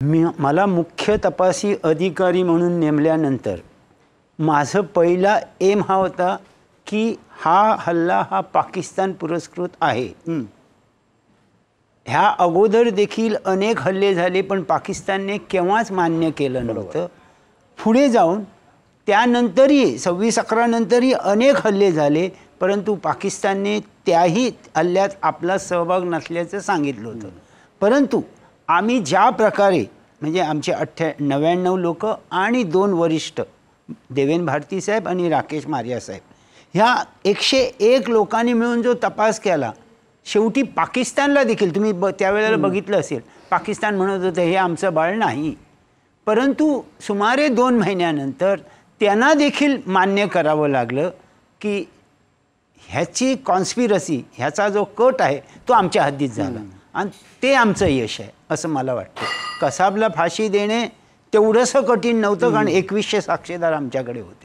मला मुख्य तपासी अधिकारी म्हणून नेमल्यानंतर माझं पहिला एम हा होता की हा हल्ला हा पाकिस्तान पुरस्कृत आहे। ह्या अगोदर देखील अनेक हल्ले झाले पण पाकिस्तानने केव्हाच मान्य केलं नव्हतं। पुढे जाऊन त्यानंतरही 26/11 नंतरही अनेक हल्ले झाले परंतु पाकिस्तानने त्याही हल्ल्यात आपला सहभाग नसल्याचं सांगितलं होतं। परंतु आम्ही ज्या प्रकारे म्हणजे आमचे 99 लोक आणि 2 वरिष्ठ देवेंद्र भारती साहेब आणि राकेश मारिया साहेब ह्या 101 लोकांनी मिळून जो तपास केला शेवटी पाकिस्तानला देखील तुम्ही त्यावेळेला बघितलं असेल पाकिस्तान म्हणत होतं हे आमचं बाळ नाही। परंतु सुमारे 2 महिन्यानंतर त्यांना देखील मान्य करावं लागलं की ह्याची कॉन्स्पिरसी ह्याचा जो कट आहे तो आमच्या हद्दीत झाला आणि ते आमचं यश आहे असं मला वाटतं। कसाबला फाशी देणे तेवढंसं कठीण नव्हतं कारण 2100 साक्षीदार आमच्याकडे होते।